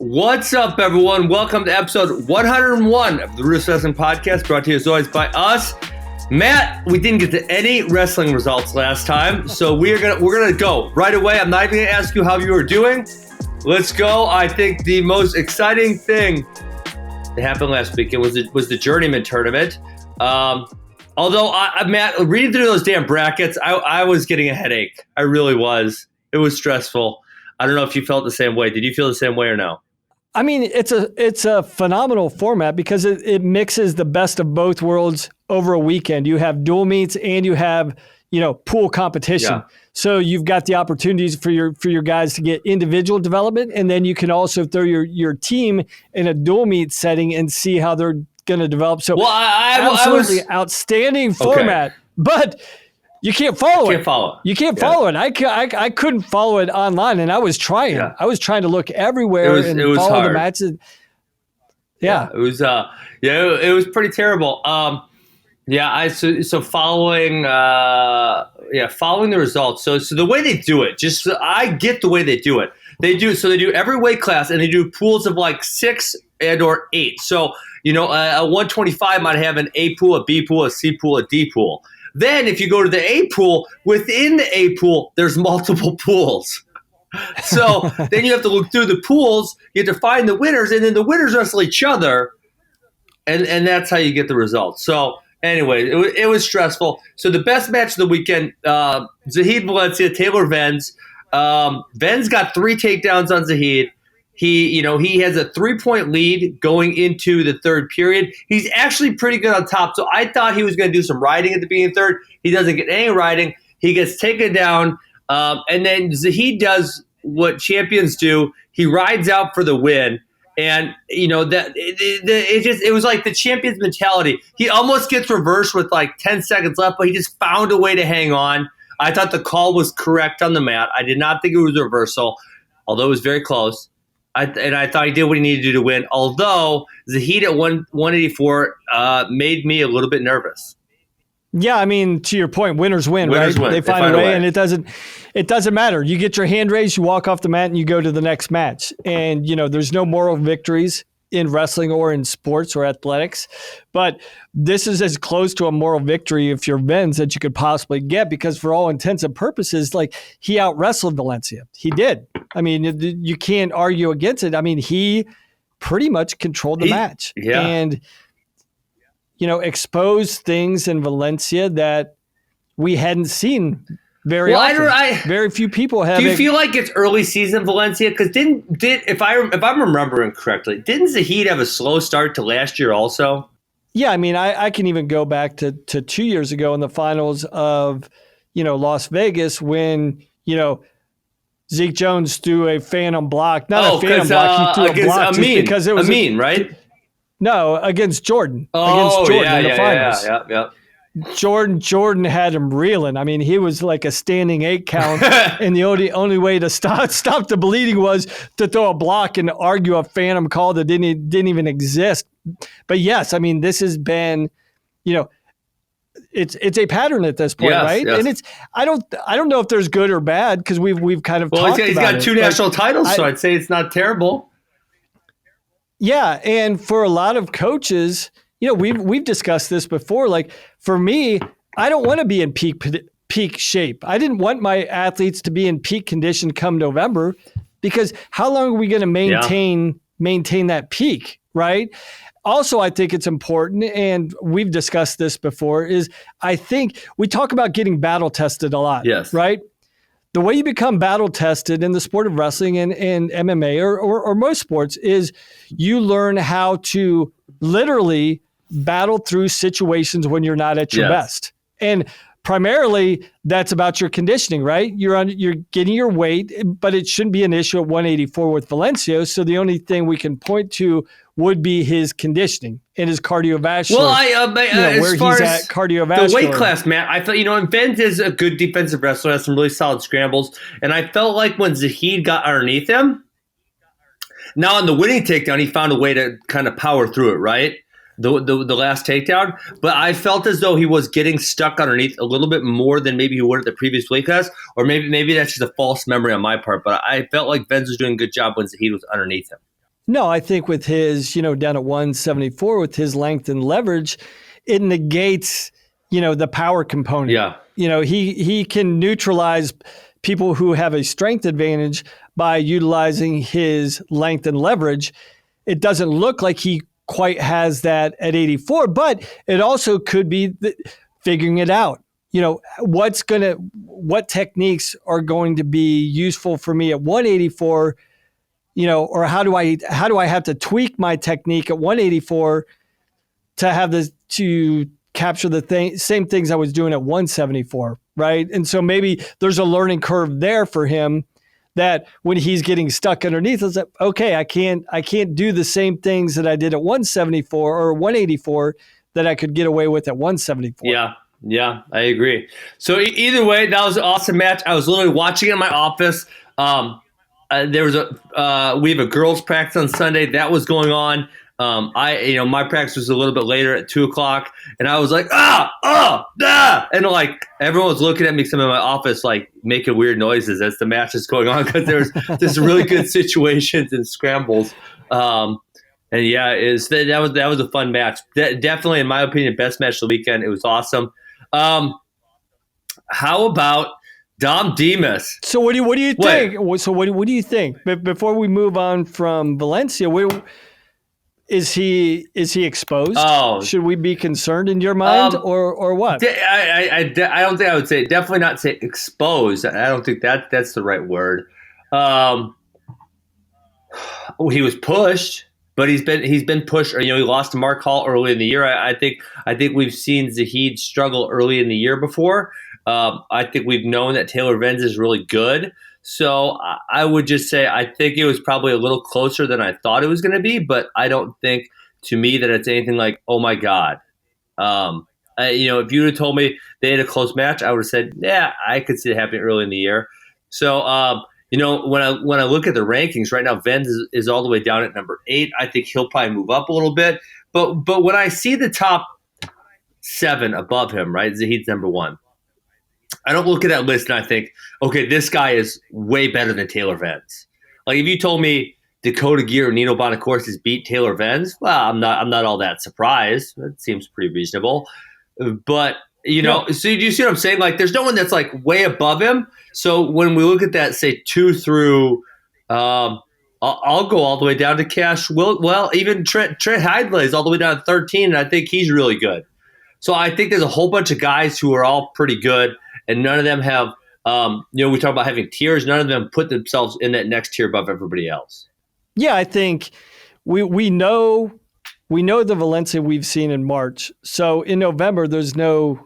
What's up, everyone? Welcome to episode 101 of the RUDIS Wrestling Podcast, brought to you as always by us. Matt, we didn't get to any wrestling results last time, so we're gonna go right away. I'm not even gonna ask you how you were doing. Let's go. I think the most exciting thing that happened last weekend was the Journeymen Tournament. Although, Matt, reading through those damn brackets, I was getting a headache. I really was. It was stressful. I don't know if you felt the same way. Did you feel the same way or no? I mean, it's a phenomenal format because it mixes the best of both worlds over a weekend. You have dual meets and you have, pool competition. Yeah. So you've got the opportunities for your guys to get individual development, and then you can also throw your team in a dual meet setting and see how they're going to develop. So absolutely outstanding format, but you can't follow it. You can't follow it. I couldn't follow it online, and I was trying. Yeah. I was trying to look everywhere and follow hard. The matches. Yeah. It was it was pretty terrible. Following the results. So the way they do it, I get the way they do it. They do every weight class, and they do pools of like 6 and or 8. So, a 125 might have an A pool, a B pool, a C pool, a D pool. Then if you go to the A pool, within the A pool, there's multiple pools. So then you have to look through the pools, you have to find the winners, and then the winners wrestle each other, and that's how you get the results. So anyway, it was stressful. So the best match of the weekend, Zahid Valencia, Taylor Venz. Venz got 3 takedowns on Zahid. He has a 3-point lead going into the third period. He's actually pretty good on top. So I thought he was going to do some riding at the beginning of the third. He doesn't get any riding. He gets taken down. And then Zahid does what champions do. He rides out for the win. And, it was like the champion's mentality. He almost gets reversed with like 10 seconds left, but he just found a way to hang on. I thought the call was correct on the mat. I did not think it was a reversal, although it was very close. I thought he did what he needed to do to win. Although Zahid at 184 made me a little bit nervous. Yeah, I mean, to your point, winners win, right? They find a way, and it doesn't matter. You get your hand raised, you walk off the mat, and you go to the next match. And there's no moral victories in wrestling or in sports or athletics, but this is as close to a moral victory if you're Venz that you could possibly get, because for all intents and purposes, like, he out wrestled Valencia. He did. I mean, you can't argue against it. I mean, he pretty much controlled the match and, exposed things in Valencia that we hadn't seen very often. Very few people have. Do you feel like it's early season Valencia? Because if I'm remembering correctly, didn't Zahid have a slow start to last year also? Yeah, I mean, I can even go back to 2 years ago in the finals of Las Vegas when Zeke Jones threw a phantom block. Not a phantom block. He threw a block because it was right. No, against Jordan. Oh, against Jordan in the finals. Yeah. Jordan had him reeling. I mean, he was like a standing 8 count, and the only way to stop the bleeding was to throw a block and argue a phantom call that didn't even exist. But yes, I mean, this has been, it's a pattern at this point, right? Yes. And it's I don't know if there's good or bad because we've kind of talked about it. He's got 2 national titles, so I'd say it's not terrible. Yeah, and for a lot of coaches, we've discussed this before. Like, for me, I don't want to be in peak shape. I didn't want my athletes to be in peak condition come November, because how long are we going to maintain that peak, right? Also, I think it's important, and we've discussed this before, is I think we talk about getting battle tested a lot, right? The way you become battle tested in the sport of wrestling and MMA or most sports is you learn how to literally battle through situations when you're not at your best. And primarily that's about your conditioning, right? You're getting your weight, but it shouldn't be an issue at 184 with Valencia. So the only thing we can point to would be his conditioning and his cardiovascular. Well, where he's at cardiovascular. The weight class, Matt, I thought, and Venz is a good defensive wrestler, has some really solid scrambles. And I felt like when Zahid got underneath him, now on the winning takedown, he found a way to kind of power through it, right? The last takedown. But I felt as though he was getting stuck underneath a little bit more than maybe he would at the previous weight class. Or maybe that's just a false memory on my part. But I felt like Venz was doing a good job when Zahid was underneath him. No, I think with his, down at 174 with his length and leverage, it negates, the power component. Yeah. He can neutralize people who have a strength advantage by utilizing his length and leverage. It doesn't look like he quite has that at 84, but it also could be figuring it out. What techniques are going to be useful for me at 184, or how do I have to tweak my technique at 184 to capture the same things I was doing at 174, right? And so maybe there's a learning curve there for him that when he's getting stuck underneath, it's like, okay, I can't do the same things that I did at 174 or 184 that I could get away with at 174. Yeah, I agree. So either way, that was an awesome match. I was literally watching it in my office. There was we have a girls' practice on Sunday that was going on. My practice was a little bit later at 2:00, and I was like, and like everyone was looking at me, some in my office, like making weird noises as the match is going on because there's this really good situations and scrambles. And yeah, that was a fun match. Definitely, in my opinion, best match of the weekend. It was awesome. How about Dom Demas? So what do you think? So what do you think? But before we move on from Valencia, is he exposed? Oh, should we be concerned in your mind, or what? I don't think I would say, definitely not say exposed. I don't think that's the right word. He was pushed, but he's been pushed. He lost to Mark Hall early in the year. I think we've seen Zahid struggle early in the year before. I think we've known that Taylor Venz is really good. So I would just say I think it was probably a little closer than I thought it was going to be, but I don't think, to me, that it's anything like, oh my God. If you would have told me they had a close match, I would have said, yeah, I could see it happening early in the year. So, when I look at the rankings right now, Venz is all the way down at number 8. I think he'll probably move up a little bit. But when I see the top 7 above him, right, Zahid's number 1. I don't look at that list and I think, okay, this guy is way better than Taylor Venz. Like if you told me Dakota Gear or Nino Bonacorsis beat Taylor Venz, well, I'm not all that surprised. That seems pretty reasonable. But so do you see what I'm saying? Like there's no one that's like way above him. So when we look at that, say 2 through, I'll go all the way down to Cash. Well, even Trent Heidle is all the way down to 13, and I think he's really good. So I think there's a whole bunch of guys who are all pretty good. And none of them have, we talk about having tiers. None of them put themselves in that next tier above everybody else. Yeah, I think we know the Valencia we've seen in March. So in November, there's no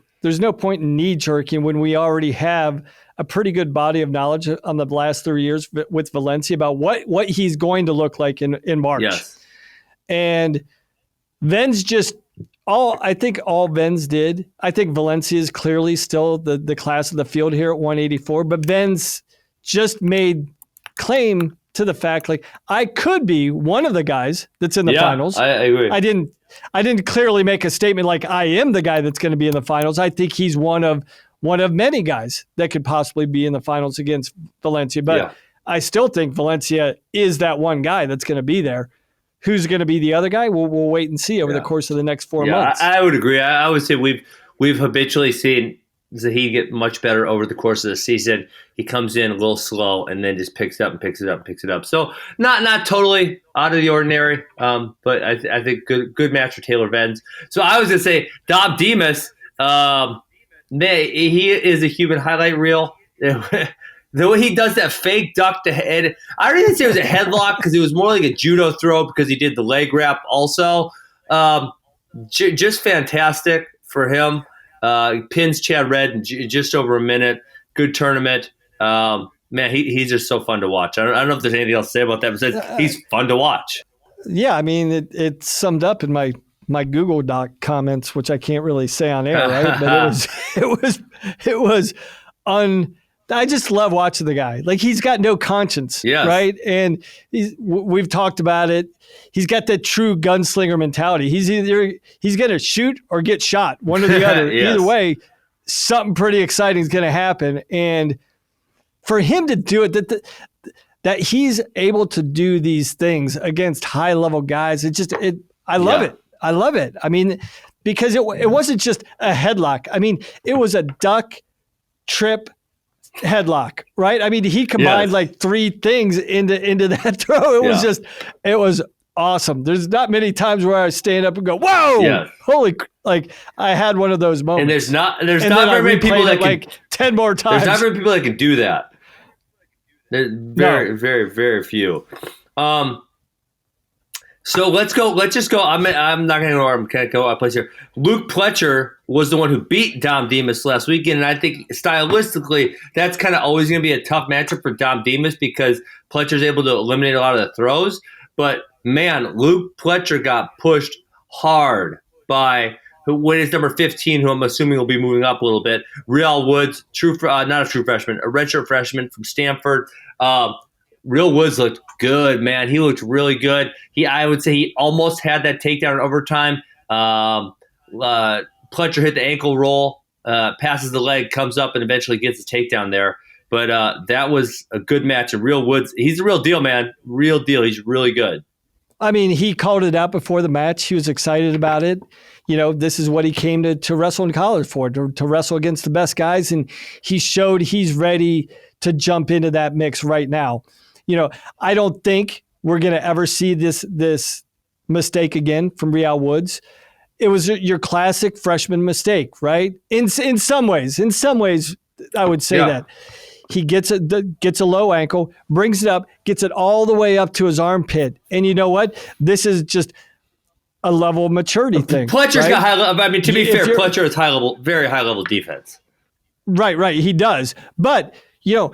point in knee jerking when we already have a pretty good body of knowledge on the last 3 years with Valencia about what he's going to look like in March. Yes. And Venz I think all Venz did. I think Valencia is clearly still the class of the field here at 184, but Venz just made claim to the fact, like, I could be one of the guys that's in the finals. I agree. I didn't clearly make a statement like I am the guy that's going to be in the finals. I think he's one of many guys that could possibly be in the finals against Valencia, but I still think Valencia is that one guy that's going to be there. Who's going to be the other guy? We'll wait and see over the course of the next 4 months. I would agree. I would say we've habitually seen Zahid get much better over the course of the season. He comes in a little slow and then just picks it up. So not totally out of the ordinary, but I think good match for Taylor Venz. So I was going to say Dom Demas, he is a human highlight reel. The way he does that fake duck to head, I don't even say it was a headlock because it was more like a judo throw because he did the leg wrap also. Just fantastic for him. Pins Chad Red in just over a minute. Good tournament. Man, he's just so fun to watch. I don't know if there's anything else to say about that besides he's fun to watch. Yeah, I mean, it summed up in my Google Doc comments, which I can't really say on air, right? But it was I just love watching the guy. Like he's got no conscience, right? And we've talked about it. He's got that true gunslinger mentality. He's going to shoot or get shot, one or the other. Either way, something pretty exciting is going to happen. And for him to do it, that he's able to do these things against high level guys. I love it. I love it. I mean, because it wasn't just a headlock. I mean, it was a duck, trip, headlock, right? I mean, he combined like three things into that throw. It was awesome. There's not many times where I stand up and go, whoa, holy, like I had one of those moments. And there's not very many people that can, like 10 more times. There's not very many people that can do that. There's very, very, very few. So let's go. Let's just go. I'm not going to go. I'm going to go out of place here. Luke Pletcher was the one who beat Dom Demas last weekend, and I think stylistically that's kind of always going to be a tough matchup for Dom Demas because Pletcher's able to eliminate a lot of the throws. But man, Luke Pletcher got pushed hard by what is number 15, who I'm assuming will be moving up a little bit. Real Woods, not a true freshman, a redshirt freshman from Stanford. Real Woods looked good, man. He looked really good. I would say he almost had that takedown in overtime. Pletcher hit the ankle roll, passes the leg, comes up, and eventually gets the takedown there. But that was a good match. And Real Woods, he's the real deal, man. Real deal. He's really good. I mean, he called it out before the match. He was excited about it. You know, this is what he came to wrestle in college for, to wrestle against the best guys. And he showed he's ready to jump into that mix right now. You know, I don't think we're going to ever see this mistake again from Real Woods. It was your classic freshman mistake, right? In some ways, I would say that. He gets a low ankle, brings it up, gets it all the way up to his armpit. And you know what? This is just a level of maturity thing. Pletcher's got high level. I mean, to be fair, Pletcher is very high level defense. Right. He does. But, you know,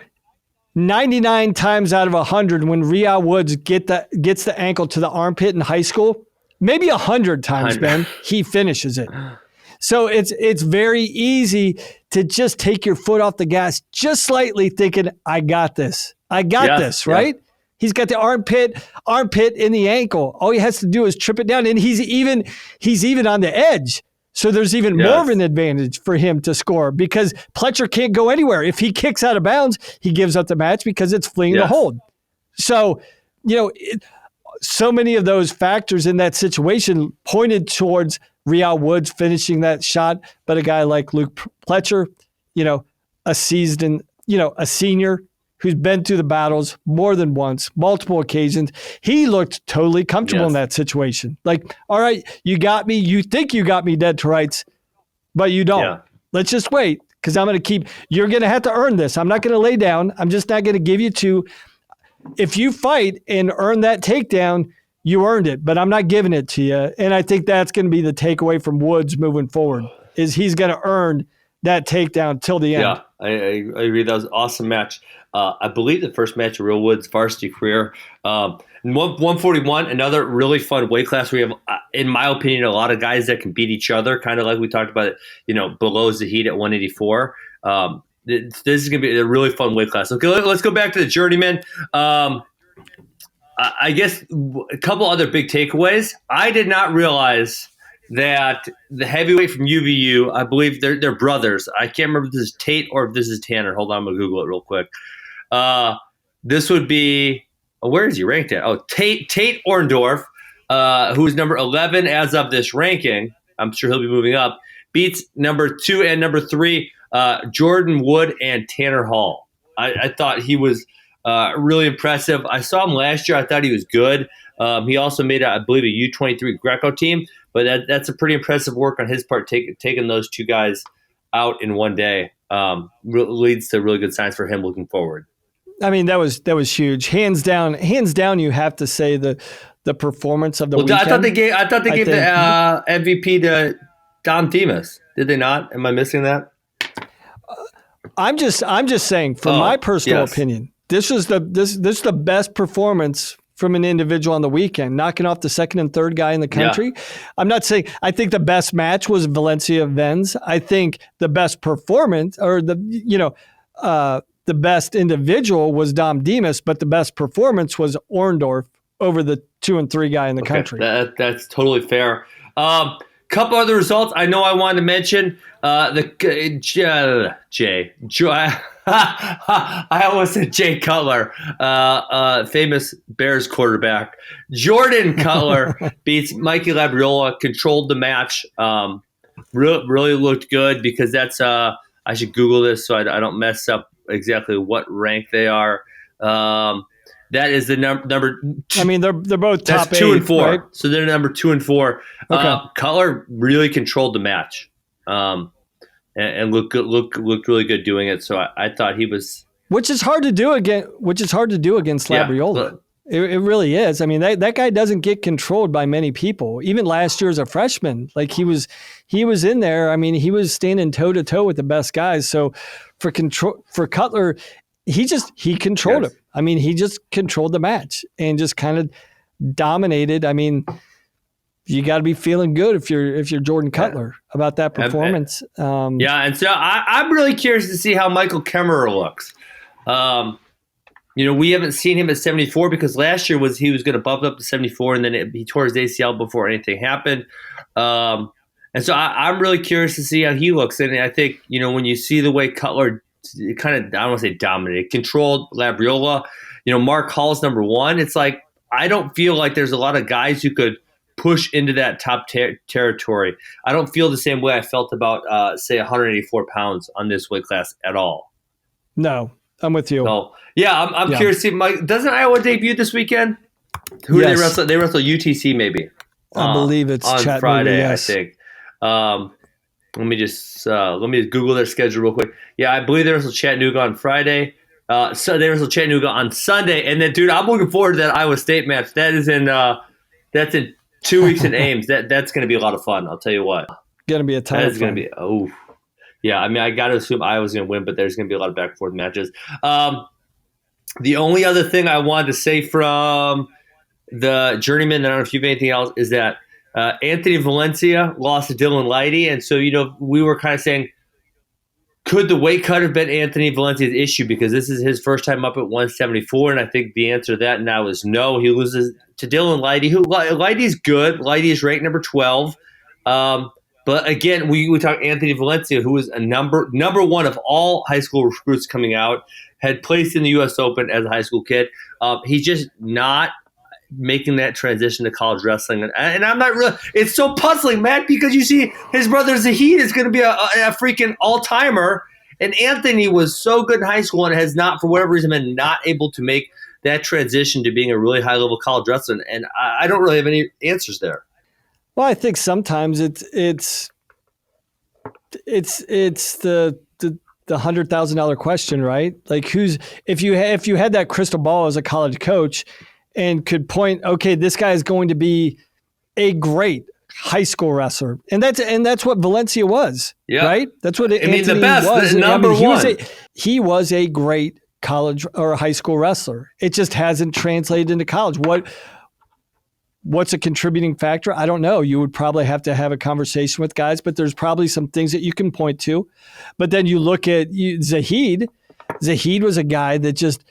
99 times out of 100, when Real Woods gets the ankle to the armpit in high school, maybe 100 times, Ben, he finishes it. So it's very easy to just take your foot off the gas just slightly, thinking, I got this, right? Yeah. He's got the armpit in the ankle. All he has to do is trip it down, and he's even on the edge. So there's even more of an advantage for him to score because Pletcher can't go anywhere. If he kicks out of bounds, he gives up the match because it's fleeing the hold. So, you know, so many of those factors in that situation pointed towards Real Woods finishing that shot. But a guy like Luke Pletcher, you know, a senior who's been through the battles more than once, multiple occasions. He looked totally comfortable in that situation. Like, all right, you got me. You think you got me dead to rights, but you don't. Yeah. Let's just wait because you're going to have to earn this. I'm not going to lay down. I'm just not going to give you two. If you fight and earn that takedown, you earned it, but I'm not giving it to you. And I think that's going to be the takeaway from Woods moving forward is he's going to earn that takedown till the end. Yeah, I agree. That was an awesome match. I believe the first match of Real Woods' varsity career. 141, another really fun weight class. We have, in my opinion, a lot of guys that can beat each other, kind of like we talked about, you know, below Zahid at 184. This is going to be a really fun weight class. Okay, let's go back to the Journeymen. I guess a couple other big takeaways. I did not realize that the heavyweight from UVU, I believe they're brothers. I can't remember if this is Tate or if this is Tanner. Hold on, I'm going to Google it real quick. This would be where is he ranked at? Oh, Tate Orndorff, who is number 11 as of this ranking. I'm sure he'll be moving up. Beats number 2 and number 3, Jordan Wood and Tanner Hall. I thought he was really impressive. I saw him last year. I thought he was good. He also made, I believe, a U23 Greco team. But that's a pretty impressive work on his part, taking those two guys out in one day. Leads to really good signs for him looking forward. I mean, that was huge. Hands down, you have to say the performance of the weekend. I thought they gave the MVP to Dom Demas. Did they not? Am I missing that? I'm just saying, from my personal opinion, this is the best performance from an individual on the weekend, knocking off the second and third guy in the country. Yeah. I'm not saying I think the best match was Valencia Venz. I think the best performance or the best individual was Dom Demas, but the best performance was Orndorff over the 2 and 3 guy in the country. That's totally fair. Couple other results I know I wanted to mention. I almost said Jay Cutler, famous Bears quarterback. Jordan Cutler beats Mikey Labriola, controlled the match. Really looked good because that's I should Google this so I don't mess up exactly what rank they are. That is the number. I mean, they're both top that's 2 and 4, right? So they're number 2 and 4. Okay. Cutler really controlled the match. And looked really good doing it. So I thought he was, which is hard to do against Labriola. Yeah. It really is. I mean, that guy doesn't get controlled by many people. Even last year as a freshman, like he was in there. I mean, he was standing toe to toe with the best guys. So for Cutler, he controlled him. I mean, he just controlled the match and just kind of dominated. I mean, you got to be feeling good if you're Jordan Cutler about that performance. And so I'm really curious to see how Michael Kemmerer looks. We haven't seen him at 74 because last year he was going to bump up to 74, and then he tore his ACL before anything happened. And so I'm really curious to see how he looks. And I think when you see the way Cutler kind of, I don't want to say dominated, controlled Labriola. Mark Hall's number 1. It's like I don't feel like there's a lot of guys who could push into that top territory. I don't feel the same way I felt about, say, 184 pounds on this weight class at all. No, I'm with you. So, I'm curious to see. Mike, doesn't Iowa debut this weekend? Who do they wrestle? They wrestle UTC maybe. I believe it's on Chattanooga, Friday, yes. I think. Let me just Google their schedule real quick. Yeah, I believe they wrestle Chattanooga on Friday. So they wrestle Chattanooga on Sunday, and then, dude, I'm looking forward to that Iowa State match. That's in 2 weeks in Ames. That's going to be a lot of fun. I'll tell you what. Going to be a ton of fun. That's going to be yeah. I mean, I got to assume Iowa's going to win, but there's going to be a lot of back and forth matches. The only other thing I wanted to say from the Journeyman, I don't know if you have anything else, is that Anthony Valencia lost to Dylan Lighty, and so we were kind of saying, could the weight cut have been Anthony Valencia's issue because this is his first time up at 174? And I think the answer to that now is no. He loses to Dylan Lighty, who Lighty's good. Lighty is ranked number 12. But again, we talk Anthony Valencia, who is a number 1 of all high school recruits coming out, had placed in the U.S. Open as a high school kid. He's just not making that transition to college wrestling. And I'm not really – it's so puzzling, Matt, because you see his brother Zahid is going to be a freaking all-timer, and Anthony was so good in high school and has not, for whatever reason, been not able to make that transition to being a really high-level college wrestler. And I don't really have any answers there. Well, I think sometimes it's the $100,000 question, right? Like if you had that crystal ball as a college coach and could point, okay, this guy is going to be a great high school wrestler, and that's what Valencia was, right? That's what Anthony the best, was. The number 1. He was a great college or high school wrestler. It just hasn't translated into college. What's a contributing factor? I don't know. You would probably have to have a conversation with guys, but there's probably some things that you can point to. But then you look at Zahid. Zahid was a guy that just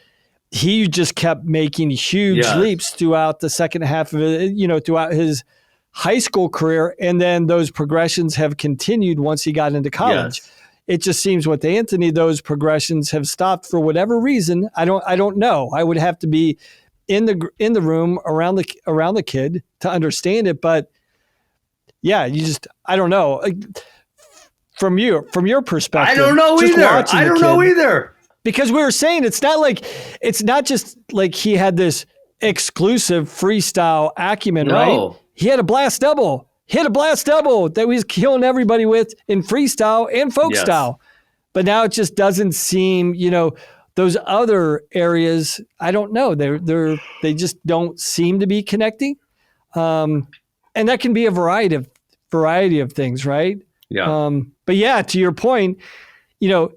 kept making huge leaps throughout the second half of it, throughout his high school career. And then those progressions have continued once he got into college. Yes. It just seems with Anthony, those progressions have stopped for whatever reason. I don't know. I would have to be in the room around the kid to understand it, but I don't know. From your perspective, I don't know either. Because we were saying it's not just like he had this exclusive freestyle acumen, right? He had a blast double. Hit a blast double that he was killing everybody with in freestyle and folk style. But now it just doesn't seem, those other areas, I don't know. They just don't seem to be connecting. And that can be a variety of things, right? Yeah. But to your point,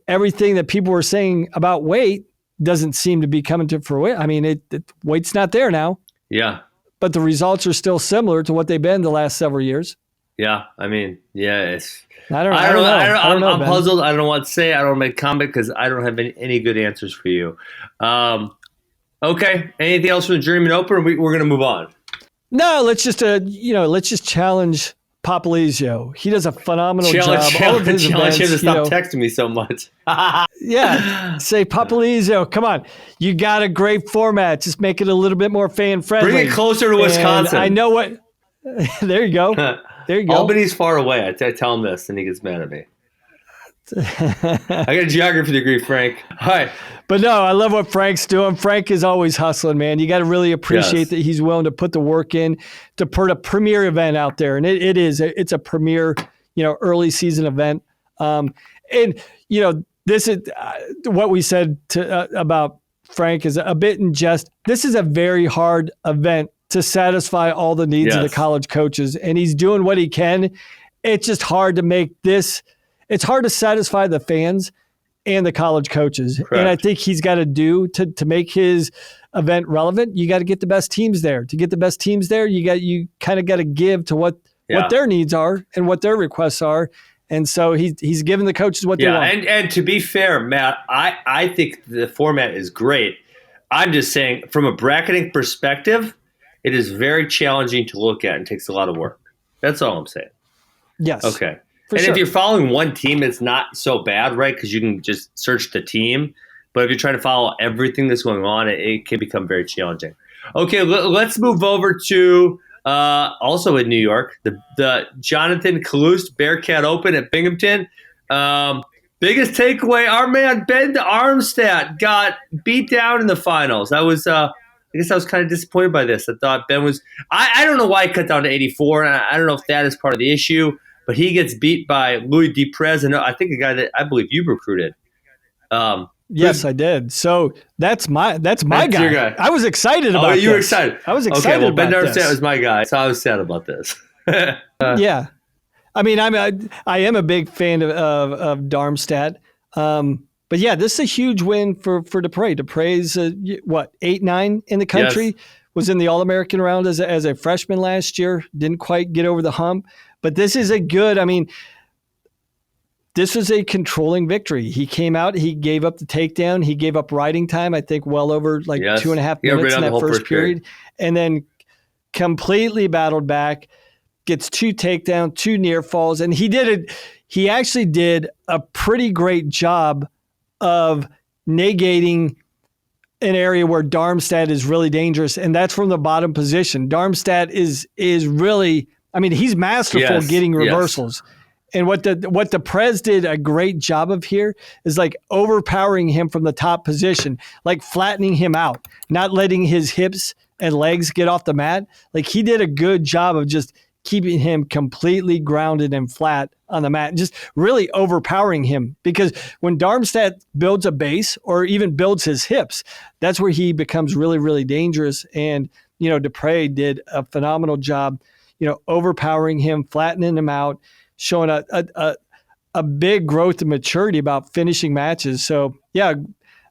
everything that people were saying about weight doesn't seem to be coming to fruition. I mean, weight's not there now. Yeah. But the results are still similar to what they've been the last several years. Yeah. I mean, it's. I don't know. I'm puzzled. I don't know what to say. I don't make comment because I don't have any good answers for you. Okay. Anything else from the Journeyman Open? We're going to move on. No, let's just challenge Popolizio. He does a phenomenal job. All of his challenge events, him to stop texting me so much. Yeah. Say, Popolizio, come on. You got a great format. Just make it a little bit more fan-friendly. Bring it closer to Wisconsin. I know what – there you go. There you go. Albany's far away. I tell him this, and he gets mad at me. I got a geography degree, Frank. All right. But no, I love what Frank's doing. Frank is always hustling, man. You got to really appreciate that he's willing to put the work in to put a premier event out there. And it's a premier, early season event. This is what we said about Frank is a bit in jest. This is a very hard event to satisfy all the needs of the college coaches. And he's doing what he can. It's just hard to make this. It's hard to satisfy the fans and the college coaches. Correct. And I think he's got to do to make his event relevant. You got to get the best teams there. To get the best teams there, you kind of got to give to what their needs are and what their requests are. And so he's giving the coaches what they want. And to be fair, Matt, I think the format is great. I'm just saying from a bracketing perspective, it is very challenging to look at and takes a lot of work. That's all I'm saying. Yes. Okay. If you're following one team, it's not so bad, right? Because you can just search the team. But if you're trying to follow everything that's going on, it can become very challenging. Okay, let's move over to also in New York, the Jonathan Kalust Bearcat Open at Binghamton. Biggest takeaway, our man Ben Darmstadt got beat down in the finals. I guess I was kind of disappointed by this. I thought Ben was – I don't know why he cut down to 84, and I don't know if that is part of the issue. But he gets beat by Lou Deprez, and I think a guy that I believe you recruited. Yes, I did. So that's my guy. Your guy. I was excited about this. You were excited. I was excited about Ben Darmstadt was my guy, so I was sad about this. Yeah. I mean, I am a big fan of Darmstadt. But yeah, this is a huge win for Deprez. Deprez's 8-9 in the country. Yes. Was in the All-American round as a freshman last year. Didn't quite get over the hump. But this is this was a controlling victory. He came out, he gave up the takedown, he gave up riding time, I think well over 2.5 minutes in that first period. And then completely battled back, gets 2 takedowns, 2 near falls. And he actually did a pretty great job of negating an area where Darmstadt is really dangerous, and that's from the bottom position. Darmstadt is really, he's masterful getting reversals. Yes. And what the Prez did a great job of here is like overpowering him from the top position, like flattening him out, not letting his hips and legs get off the mat. Like he did a good job of just keeping him completely grounded and flat on the mat, just really overpowering him. Because when Darmstadt builds a base or even builds his hips, that's where he becomes really, really dangerous. And, Deprez did a phenomenal job, overpowering him, flattening him out, showing a big growth and maturity about finishing matches. So, yeah,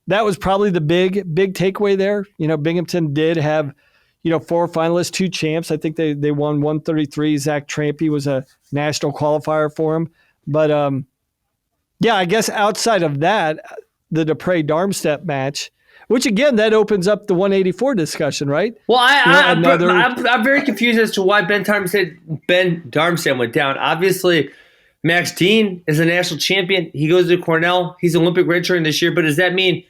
that was probably the big takeaway there. Binghamton did have, 4 finalists, 2 champs. I think they won 133. Zach Trampy was a national qualifier for him. But, I guess outside of that, the Deprez-Darmstadt match, which, again, that opens up the 184 discussion, right? Well, I'm very confused as to why Ben Darmstadt went down. Obviously, Max Dean is a national champion. He goes to Cornell. He's Olympic redshirt this year. But does that mean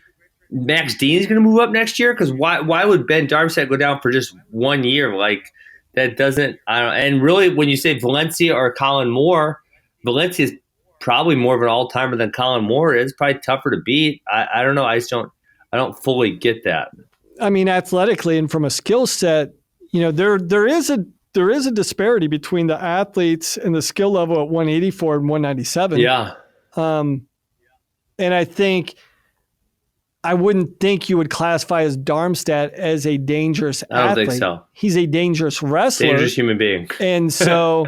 Max Dean is going to move up next year? Because why would Ben Darmstadt go down for just 1 year? Like, that doesn't – I don't know. And really, when you say Valencia or Colin Moore, Valencia is probably more of an all-timer than Colin Moore is. Probably tougher to beat. I don't know. I don't fully get that. Athletically and from a skill set, there is a disparity between the athletes and the skill level at 184 and 197. Yeah. And I think I wouldn't think you would classify as Darmstadt as a dangerous athlete. I don't think so. He's a dangerous wrestler. Dangerous human being. And so,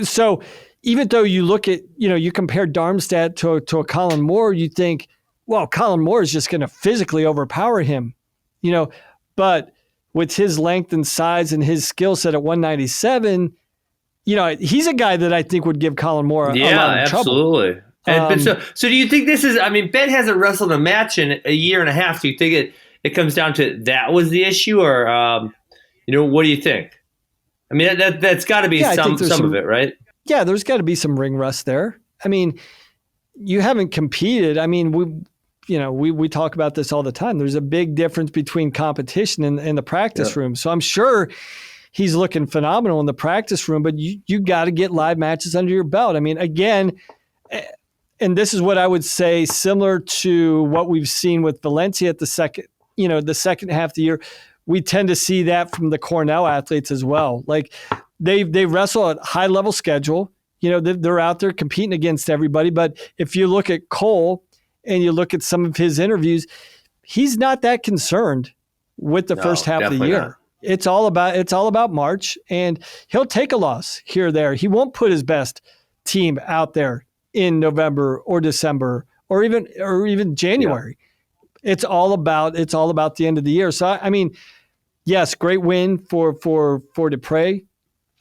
so even though you look at, you compare Darmstadt to a Colin Moore, you think, well, Colin Moore is just going to physically overpower him, but with his length and size and his skill set at 197, he's a guy that I think would give Colin Moore a lot of trouble. Absolutely. And, so do you think this is, Ben hasn't wrestled a match in a year and a half. Do you think it comes down to that was the issue or, what do you think? I mean, that's got to be some of it, right? Yeah, there's got to be some ring rust there. I mean, you haven't competed. I mean, we talk about this all the time. There's a big difference between competition and the practice room. So I'm sure he's looking phenomenal in the practice room, but you got to get live matches under your belt. I mean, again, and this is what I would say, similar to what we've seen with Valencia at the second half of the year. We tend to see that from the Cornell athletes as well. Like they wrestle at high level schedule. They're out there competing against everybody. But if you look at Cole and you look at some of his interviews, he's not that concerned with the first half of the year. Not. It's all about March, and he'll take a loss here or there. He won't put his best team out there in November or December or even January. Yeah. It's all about the end of the year. So I mean, yes, great win for Deprez.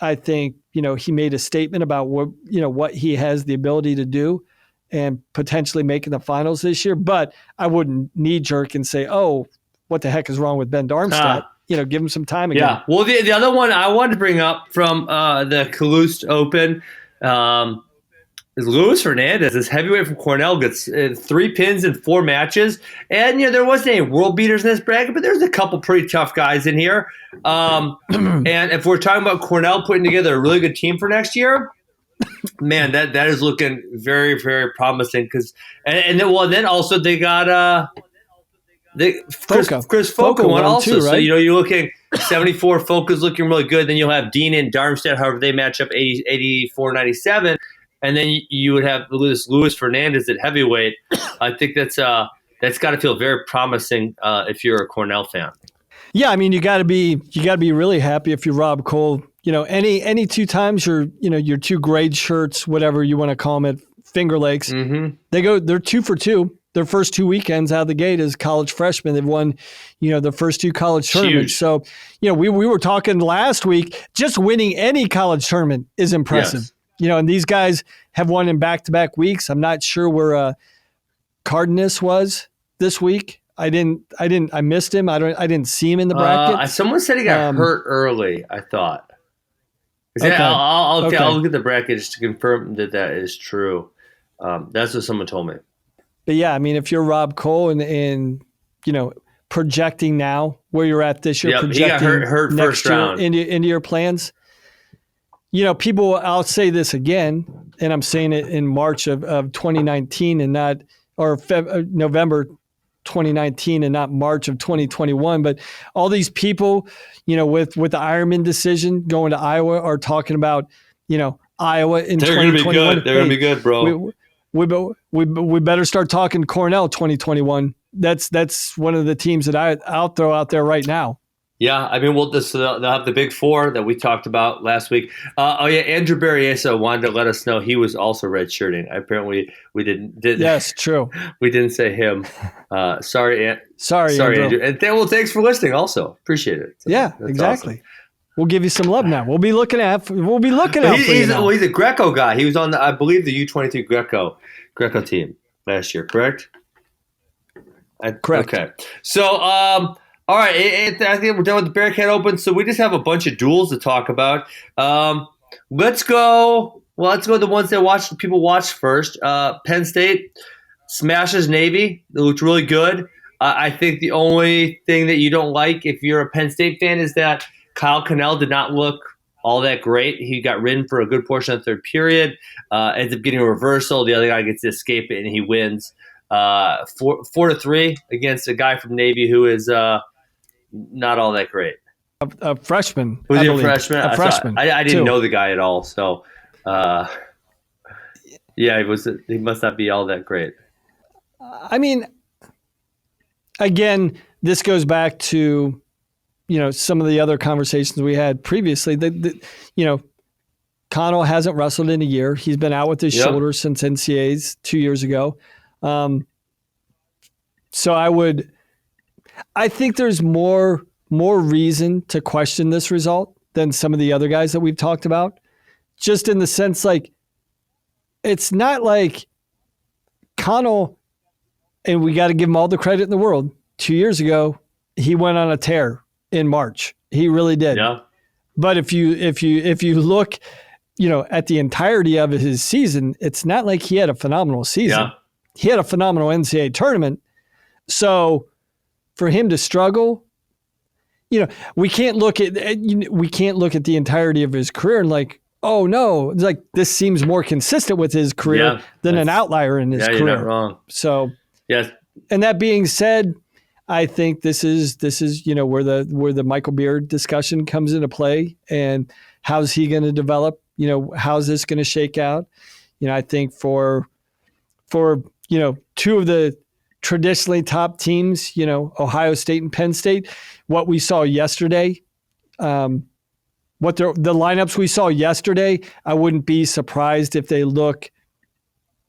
I think, he made a statement about what he has the ability to do and potentially making the finals this year. But I wouldn't knee jerk and say, oh, what the heck is wrong with Ben Darmstadt? Give him some time again. Yeah. Well, the other one I wanted to bring up from the Toulouse Open is Luis Hernandez. This heavyweight from Cornell gets 3 pins in 4 matches. And, there wasn't any world beaters in this bracket, but there's a couple pretty tough guys in here. And if we're talking about Cornell putting together a really good team for next year, man, that is looking very, very promising. Then also they got Chris Foca won also. Too, right? So, you're looking 74. Foca's looking really good. Then you'll have Dean and Darmstadt, however they match up 84-97. And then you would have Luis Hernandez at heavyweight. I think that's got to feel very promising if you're a Cornell fan. Yeah, I mean, you got to be really happy if you're Rob Cole. Any 2 times your 2 grade shirts, whatever you want to call them, at Finger Lakes, they're 2 for 2. Their first 2 weekends out of the gate as college freshmen. They've won, the first 2 college tournaments. Huge. So, we were talking last week, just winning any college tournament is impressive. Yes. And these guys have won in back-to-back weeks. I'm not sure where Cardenas was this week. I missed him. I didn't see him in the bracket. Someone said he got hurt early, I thought. Okay. I'll look at the bracket just to confirm that is true. That's what someone told me. But yeah, I mean, if you're Rob Cole and projecting now where you're at this year, projecting he got hurt next first round into your plans, people. I'll say this again, and I'm saying it in March of 2019 and not November 2019 and not March of 2021. But all these people, with the Ironman decision going to Iowa are talking about, Iowa in 2021. They're going to be good. They're going to be good, bro. We better start talking Cornell 2021. That's one of the teams that I'll throw out there right now. Yeah, I mean, they'll have the big 4 that we talked about last week. Andrew Berriesa wanted to let us know he was also redshirting. Apparently, we didn't. Yes, true. We didn't say him. Sorry, Andrew. And thanks for listening. Also, appreciate it. That's exactly. Awesome. We'll give you some love now. We'll be looking out for he's a Greco guy. He was on I believe the U23 Greco team last year. Correct. Correct. Okay. So, all right. I think we're done with the Bearcat Open. So we just have a bunch of duels to talk about. Let's go the ones that people watch first. Penn State smashes Navy. It looked really good. I think the only thing that you don't like if you're a Penn State fan is that Kyle Connell did not look all that great. He got ridden for a good portion of the third period. Ends up getting a reversal. The other guy gets to escape it, and he wins 4-3 against a guy from Navy who is not all that great. A freshman. Was he a freshman? A freshman. I didn't know the guy at all. So, yeah, he must not be all that great. I mean, again, this goes back to some of the other conversations we had previously. Connell hasn't wrestled in a year. He's been out with his shoulder since NCAAs 2 years ago. So I think there's more reason to question this result than some of the other guys that we've talked about. Just in the sense, it's not like Connell, and we got to give him all the credit in the world. 2 years ago, he went on a tear in March. He really did. Yeah. But if you look, at the entirety of his season, it's not like he had a phenomenal season. Yeah. He had a phenomenal NCAA tournament. So for him to struggle, we can't look at the entirety of his career and like, oh no, it's like this seems more consistent with his career than an outlier in his career. You're not wrong. So yes. And that being said, I think this is where the Michael Beard discussion comes into play, and how's he going to develop? How's this going to shake out? I think for two of the traditionally top teams, Ohio State and Penn State, what we saw yesterday, the lineups we saw yesterday, I wouldn't be surprised if they look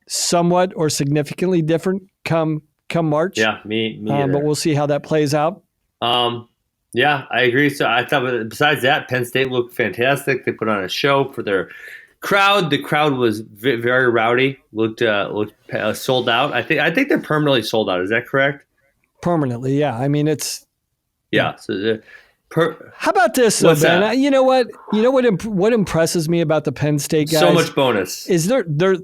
somewhat or significantly different come March. Yeah, me either. But we'll see how that plays out. Yeah, I agree. So I thought, besides that, Penn State looked fantastic. They put on a show for their crowd. The crowd was very rowdy. Looked sold out. I think they're permanently sold out. Is that correct? Permanently, yeah. I mean, it's So how about this, though, Ben? You know what? What impresses me about the Penn State guys? So much bonus is they're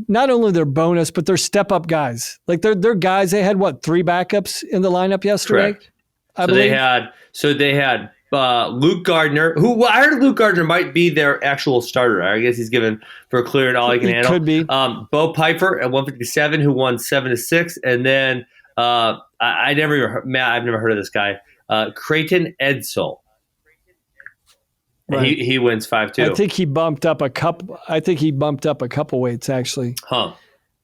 not only their bonus, but they're step up guys. Like they're guys. They had 3 backups in the lineup yesterday. Correct. They had Luke Gardner, who I heard Luke Gardner might be their actual starter. I guess he's given for clear and all he can handle. Could be. Bo Piper at 157, who won 7-6, and then I've never heard of this guy, Creighton Edsall. Right. He wins 5-2. I think he bumped up a couple weights actually. Huh.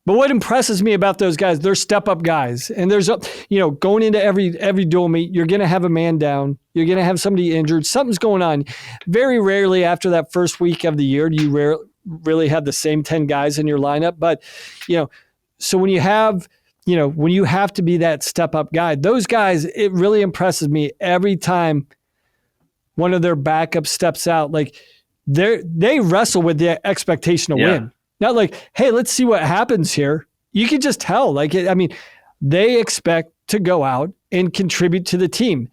But what impresses me about those guys, they're step-up guys. And there's, going into every dual meet, you're going to have a man down. You're going to have somebody injured. Something's going on. Very rarely after that first week of the year do you really have the same 10 guys in your lineup. But, so when you have to be that step-up guy, those guys, it really impresses me every time one of their backups steps out. Like, they wrestle with the expectation to win. Not like, hey, let's see what happens here. You can just tell. They expect to go out and contribute to the team,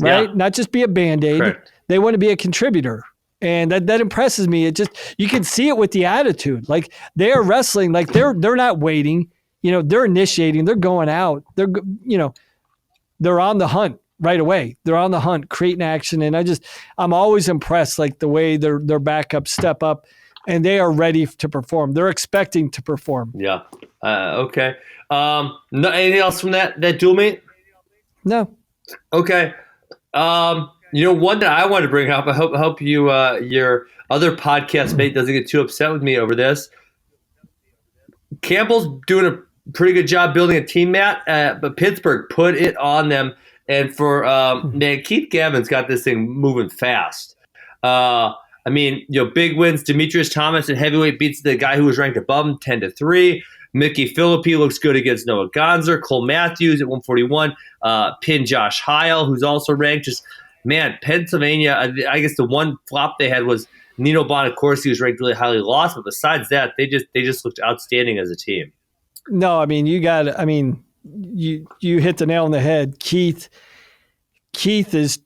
right? Yeah. Not just be a Band-Aid. Correct. They want to be a contributor. And that impresses me. You can see it with the attitude. Like, they are wrestling. Like, they're not waiting. They're initiating. They're going out. They're on the hunt right away. They're on the hunt, creating action. And I'm always impressed, like, the way their backups step up. And they are ready to perform. They're expecting to perform. Yeah. Okay. Anything else from that dual meet? No. Okay. One that I want to bring up, I hope you your other podcast mate doesn't get too upset with me over this. Campbell's doing a pretty good job building a team, Matt, but Pittsburgh put it on them. And for Keith Gavin's got this thing moving fast. Big wins. Demetrius Thomas at heavyweight beats the guy who was ranked above him 10-3. Mickey Philippi looks good against Noah Gonzer. Cole Matthews at 141. Pin Josh Heil, who's also ranked. Pennsylvania, I guess the one flop they had was Nino Bonacorsi, who's ranked really highly, lost. But besides that, they just looked outstanding as a team. No, you hit the nail on the head. Keith is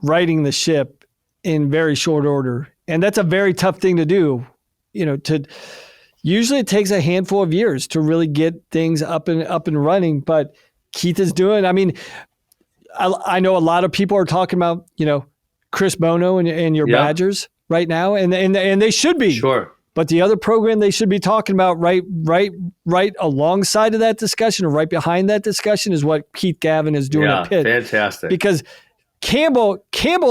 riding the ship in very short order. And that's a very tough thing to do, usually it takes a handful of years to really get things up and running, but Keith is doing, I know a lot of people are talking about, Chris Bono and your Badgers right now, and they should be. Sure. But the other program they should be talking about right alongside of that discussion or right behind that discussion is what Keith Gavin is doing at Pitt. Fantastic. Because Campbell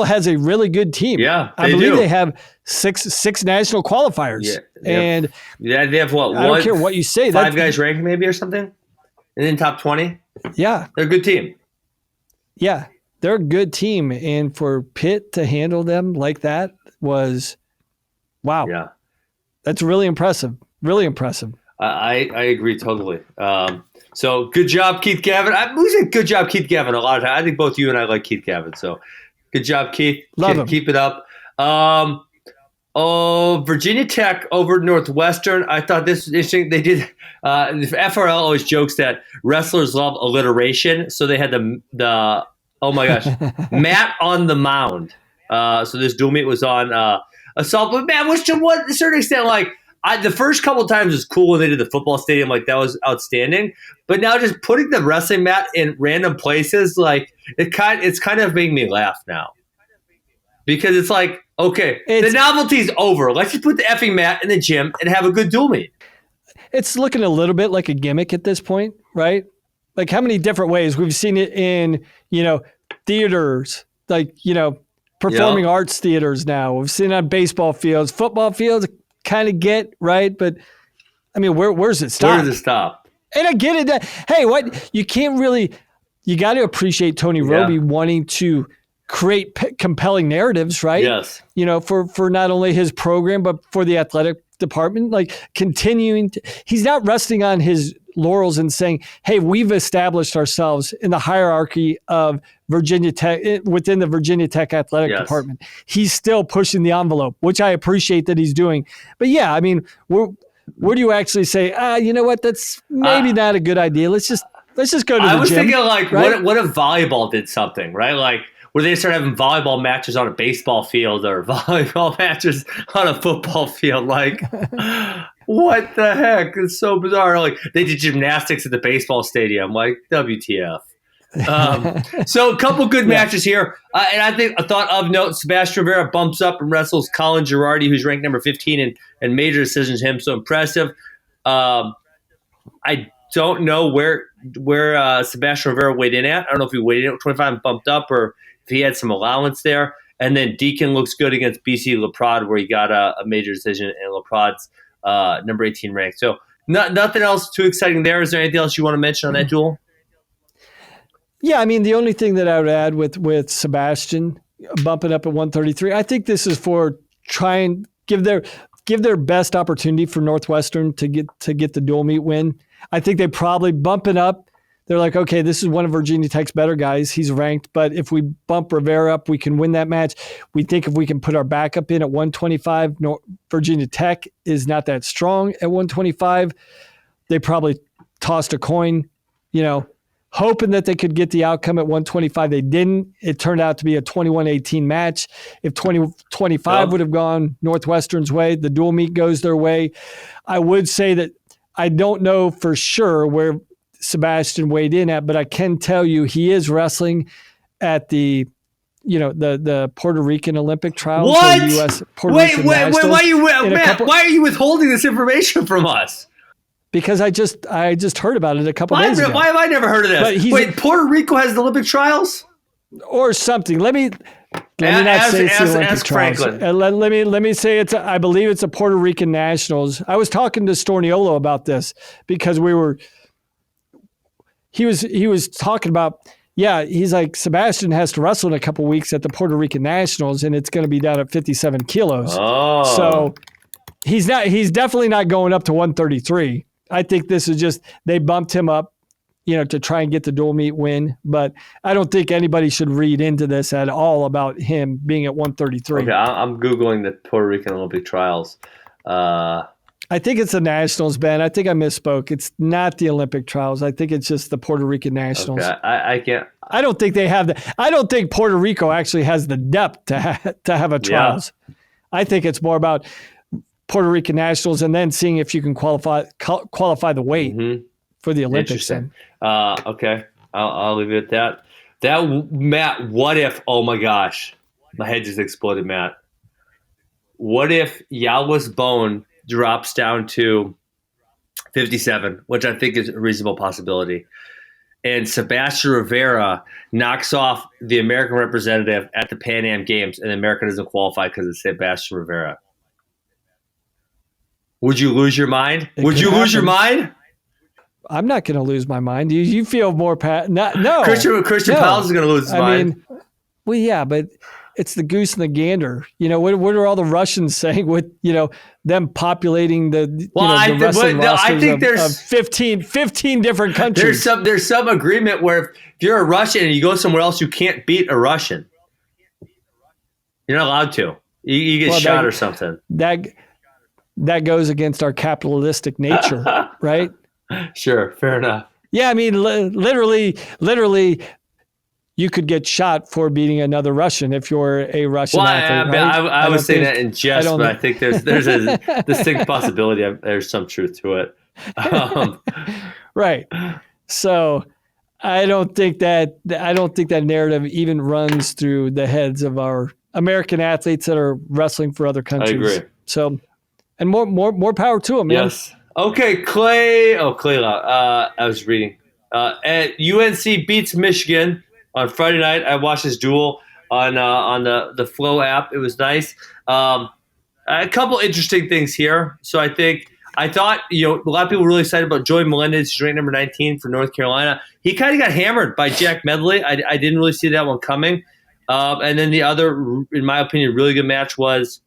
has a really good team. Yeah, I believe they have six national qualifiers. Yeah, they have what? I don't care what you say. 5 guys ranked maybe or something, and then top 20. Yeah, they're a good team. Yeah, they're a good team, and for Pitt to handle them like that was, wow. Yeah, that's really impressive. Really impressive. I agree totally. So good job, Keith Gavin. We say good job, Keith Gavin, a lot of times. I think both you and I like Keith Gavin. So good job, Keith. Love him. Keep it up. Virginia Tech over Northwestern. I thought this was interesting. They did. FRL always jokes that wrestlers love alliteration. So they had the oh my gosh, Matt on the mound. So this dual meet was on assault. But man, to a certain extent, like the first couple of times was cool when they did the football stadium. Like that was outstanding. But now just putting the wrestling mat in random places, like it's kind of making me laugh now. Because it's like, okay, the novelty's over. Let's just put the effing mat in the gym and have a good dual meet. It's looking a little bit like a gimmick at this point, right? Like how many different ways we've seen it in, theaters, like, performing arts theaters now. We've seen it on baseball fields, football fields, kind of get, right? But, I mean, where's it stop? Where does it stop? And I get it. Hey, you can't really – you got to appreciate Tony Roby wanting to create compelling narratives, right? Yes. For not only his program, but for the athletic department, like continuing – he's not resting on his laurels and saying, hey, we've established ourselves in the hierarchy of Virginia Tech, within the Virginia Tech athletic department. He's still pushing the envelope, which I appreciate that he's doing. But yeah, I mean, where do you actually say, you know what, that's maybe not a good idea. Let's just go to the gym. I was thinking like, right? what if volleyball did something, right? Like where they start having volleyball matches on a baseball field or volleyball matches on a football field. Like, what the heck? It's so bizarre. Like they did gymnastics at the baseball stadium. Like WTF. So a couple good matches here. And I think a thought of note, Sebastian Rivera bumps up and wrestles Colin Girardi, who's ranked number 15 and major decisions him. So impressive. I don't know where Sebastian Rivera weighed in at. I don't know if he weighed in at 25 and bumped up or if he had some allowance there. And then Deacon looks good against BC Leprad, where he got a major decision in Leprad's number 18 rank. So nothing else too exciting there. Is there anything else you want to mention on that duel? Yeah, I mean, the only thing that I would add with Sebastian bumping up at 133, I think this is for try and give their best opportunity for Northwestern to get the dual meet win. I think they probably bumping up. They're like, okay, this is one of Virginia Tech's better guys. He's ranked, but if we bump Rivera up, we can win that match. We think if we can put our backup in at 125, Virginia Tech is not that strong at 125. They probably tossed a coin, hoping that they could get the outcome at 125. They didn't. It turned out to be a 21-18 match. If 20-25 would have gone Northwestern's way, the dual meet goes their way. I would say that I don't know for sure where Sebastian weighed in at, but I can tell you he is wrestling at the Puerto Rican Olympic trials. What? US Puerto wait, Rican Nationals why are you withholding this information from us? Because I just heard about it a couple days ago. Why have I never heard of this? Wait, Puerto Rico has the Olympic trials? Or something. Let me not say it's the Olympic trials. Let me say I believe it's a Puerto Rican Nationals. I was talking to Storniolo about this because he was talking about, he's like, Sebastian has to wrestle in a couple weeks at the Puerto Rican Nationals, and it's going to be down at 57 kilos. Oh. So he's definitely not going up to 133. I think this is just, they bumped him up, to try and get the dual meet win. But I don't think anybody should read into this at all about him being at 133. Okay, I'm Googling the Puerto Rican Olympic trials. I think it's the Nationals, Ben. I think I misspoke. It's not the Olympic trials. I think it's just the Puerto Rican Nationals. Okay, I can't. I don't think they have I don't think Puerto Rico actually has the depth to have a trials. Yeah. I think it's more about Puerto Rican Nationals and then seeing if you can qualify the weight for the Olympics. Okay, I'll leave it at that. Matt, what if? Oh my gosh, my head just exploded, Matt. What if Yalwa's Bone drops down to 57, which I think is a reasonable possibility, and Sebastian Rivera knocks off the American representative at the Pan Am Games, and America doesn't qualify because it's Sebastian Rivera? Would you lose your mind? Would you lose your mind? I'm not going to lose my mind. You feel more no. Christian Powell's is going to lose his mind. Well, yeah, but it's the goose and the gander. What are all the Russians saying with, them populating the wrestling rosters of 15 different countries? There's some agreement where if you're a Russian and you go somewhere else, you can't beat a Russian. You're not allowed to. You get shot or something. That goes against our capitalistic nature, right? Sure, fair enough. Yeah, I mean, literally, you could get shot for beating another Russian if you're a Russian athlete. Right? I was saying that in jest, but I think there's a distinct possibility there's some truth to it. Right. So I don't think that narrative even runs through the heads of our American athletes that are wrestling for other countries. I agree. So, and more power to them, man. Yes. Okay, Clay. Oh, Clay. I was reading. At UNC beats Michigan on Friday night. I watched this duel on the Flow app. It was nice. A couple interesting things here. So I thought, a lot of people were really excited about Joey Melendez, who's ranked number 19 for North Carolina. He kind of got hammered by Jack Medley. I didn't really see that one coming. And then the other, in my opinion, really good match was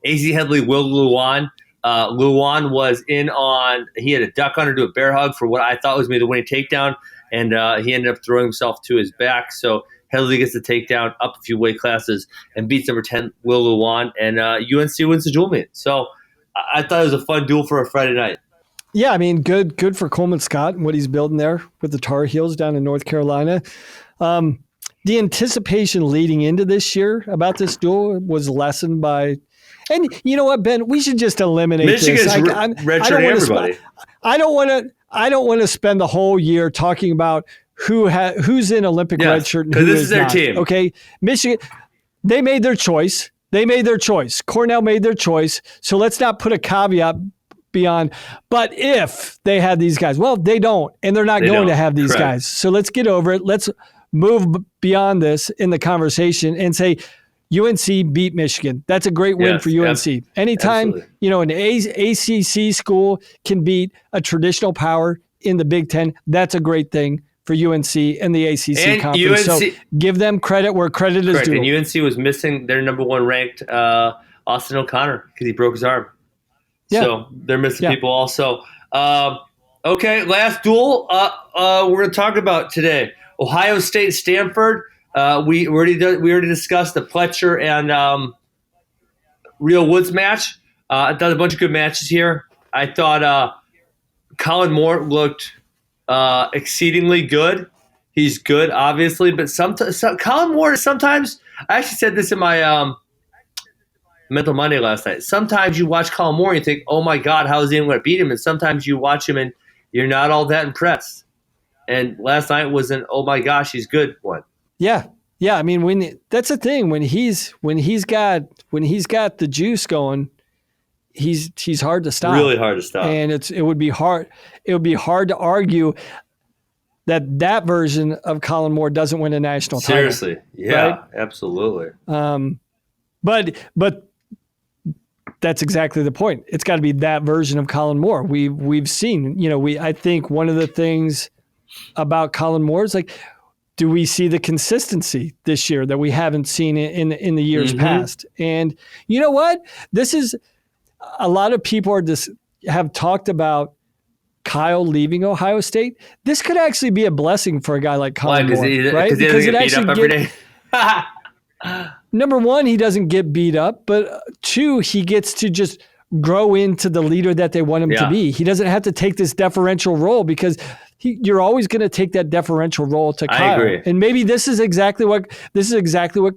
AZ Headley, Will Luan. Luan was he had a duck under to a bear hug for what I thought was maybe the winning takedown, and he ended up throwing himself to his back. So Headley gets the takedown up a few weight classes and beats number 10, Will Luan, and UNC wins the dual meet. So I thought it was a fun duel for a Friday night. Yeah, I mean, good for Coleman Scott and what he's building there with the Tar Heels down in North Carolina. The anticipation leading into this year about this duel was lessened by, and you know what, Ben, we should just eliminate Michigan's this. redshirting everybody. I don't want to spend the whole year talking about who's in Olympic red shirt and who this is their not. team. Okay, Michigan, they made their choice. Cornell made their choice. So let's not put a caveat beyond. But if they had these guys, well, they don't, and they're not going to have these guys. So let's get over it. Let's move beyond this in the conversation and say UNC beat Michigan. That's a great win for UNC. Anytime, an ACC school can beat a traditional power in the Big Ten, that's a great thing for UNC and the ACC conference. So give them credit where credit is due. And UNC was missing their number one ranked Austin O'Connor because he broke his arm. Yeah. So they're missing people also. Okay, last duel we're going to talk about today. Ohio State, Stanford. We already discussed the Pletcher and Real Woods match. I thought a bunch of good matches here. I thought Colin Moore looked exceedingly good. He's good, obviously, but Colin Moore sometimes. I actually said this in my Mental Monday last night. Sometimes you watch Colin Moore and you think, "Oh my God, how is he going to beat him?" And sometimes you watch him and you're not all that impressed. And last night was an "oh my gosh, he's good" one. Yeah. I mean, that's the thing when he's got the juice going, he's hard to stop. Really hard to stop. And it would be hard to argue that version of Colin Moore doesn't win a national title. Seriously, yeah, right? Absolutely. But that's exactly the point. It's got to be that version of Colin Moore. We've seen, I think one of the things about Colin Moore is like, do we see the consistency this year that we haven't seen in the years past? And you know what? This is a lot of people have talked about Kyle leaving Ohio State. This could actually be a blessing for a guy like Colin Moore, right? Because it actually beat up every day. Number one, he doesn't get beat up, but two, he gets to just grow into the leader that they want him to be. He doesn't have to take this deferential role because you're always going to take that deferential role to Kyle. I agree. And maybe this is exactly what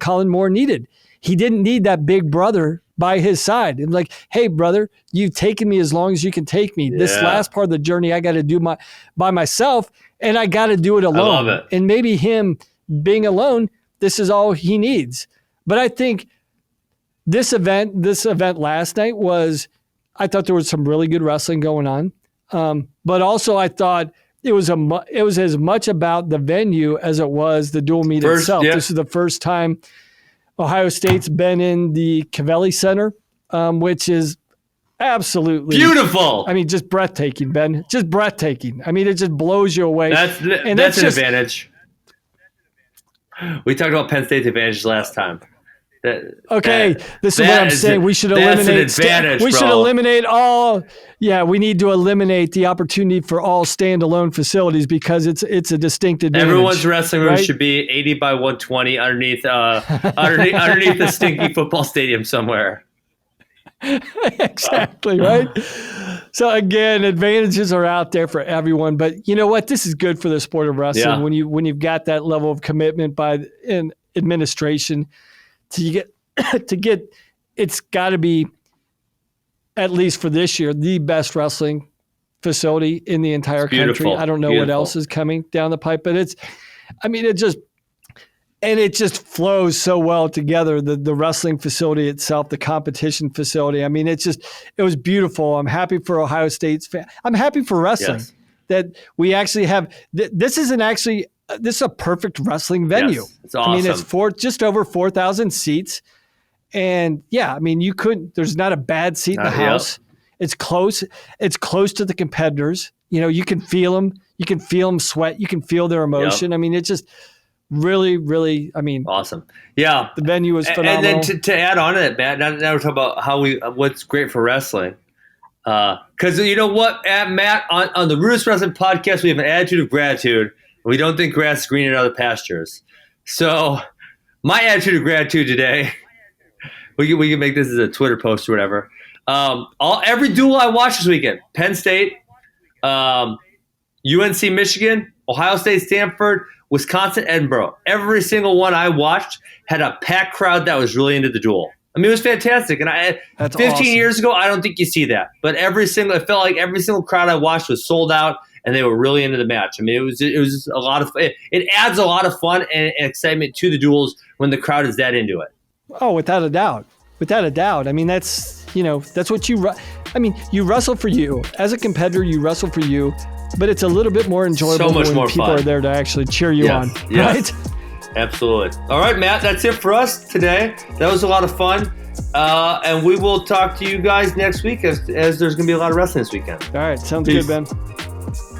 Colin Moore needed. He didn't need that big brother by his side. And like, hey, brother, you've taken me as long as you can take me. Yeah. This last part of the journey, I got to do by myself, and I got to do it alone. I love it. And maybe him being alone, this is all he needs. But I think this event last night I thought there was some really good wrestling going on. But also I thought it was as much about the venue as it was the dual meet itself. Yeah. This is the first time Ohio State's been in the Cavelli Center, which is absolutely beautiful. I mean, just breathtaking, Ben. Just breathtaking. I mean, it just blows you away. That's an advantage. We talked about Penn State's advantage last time. This is what I'm saying. We should eliminate. Should eliminate all. Yeah, we need to eliminate the opportunity for all standalone facilities because it's a distinct advantage. Everyone's wrestling room should be 80 by 120 underneath the stinky football stadium somewhere. Exactly right. So again, advantages are out there for everyone, but you know what? This is good for the sport of wrestling when you've got that level of commitment by an administration to get it's got to be, at least for this year, the best wrestling facility in the entire country. I don't know what else is coming down the pipe, but it just flows so well together. The wrestling facility itself, the competition facility. I mean, it was beautiful. I'm happy for Ohio State's fan. I'm happy for wrestling that we actually have. This is a perfect wrestling venue. Yes, it's awesome. I mean, it's just over 4,000 seats. And yeah, I mean, there's not a bad seat in the house. It's close. It's close to the competitors. You can feel them. You can feel them sweat. You can feel their emotion. I mean, it's just really, really, awesome. Yeah. The venue was phenomenal. And then to add on to that, Matt, now we're talking about what's great for wrestling. Because you know what, Matt, on the RUDIS Wrestling Podcast, we have an attitude of gratitude. We don't think grass is greener in other pastures. So my attitude of gratitude today, we can make this as a Twitter post or whatever. Every duel I watched this weekend, Penn State, UNC Michigan, Ohio State Stanford, Wisconsin Edinburgh. Every single one I watched had a packed crowd that was really into the duel. I mean, it was fantastic. And 15 years ago, I don't think you see that. But it felt like every single crowd I watched was sold out, and they were really into the match. I mean, it was a lot of fun. It adds a lot of fun and excitement to the duels when the crowd is that into it. Oh, without a doubt. Without a doubt. I mean, that's what you wrestle for you. As a competitor, you wrestle for you, but it's a little bit more enjoyable when people are there to actually cheer you on. Right? Absolutely. All right, Matt, that's it for us today. That was a lot of fun. And we will talk to you guys next week as there's going to be a lot of wrestling this weekend. All right. Sounds good, Ben.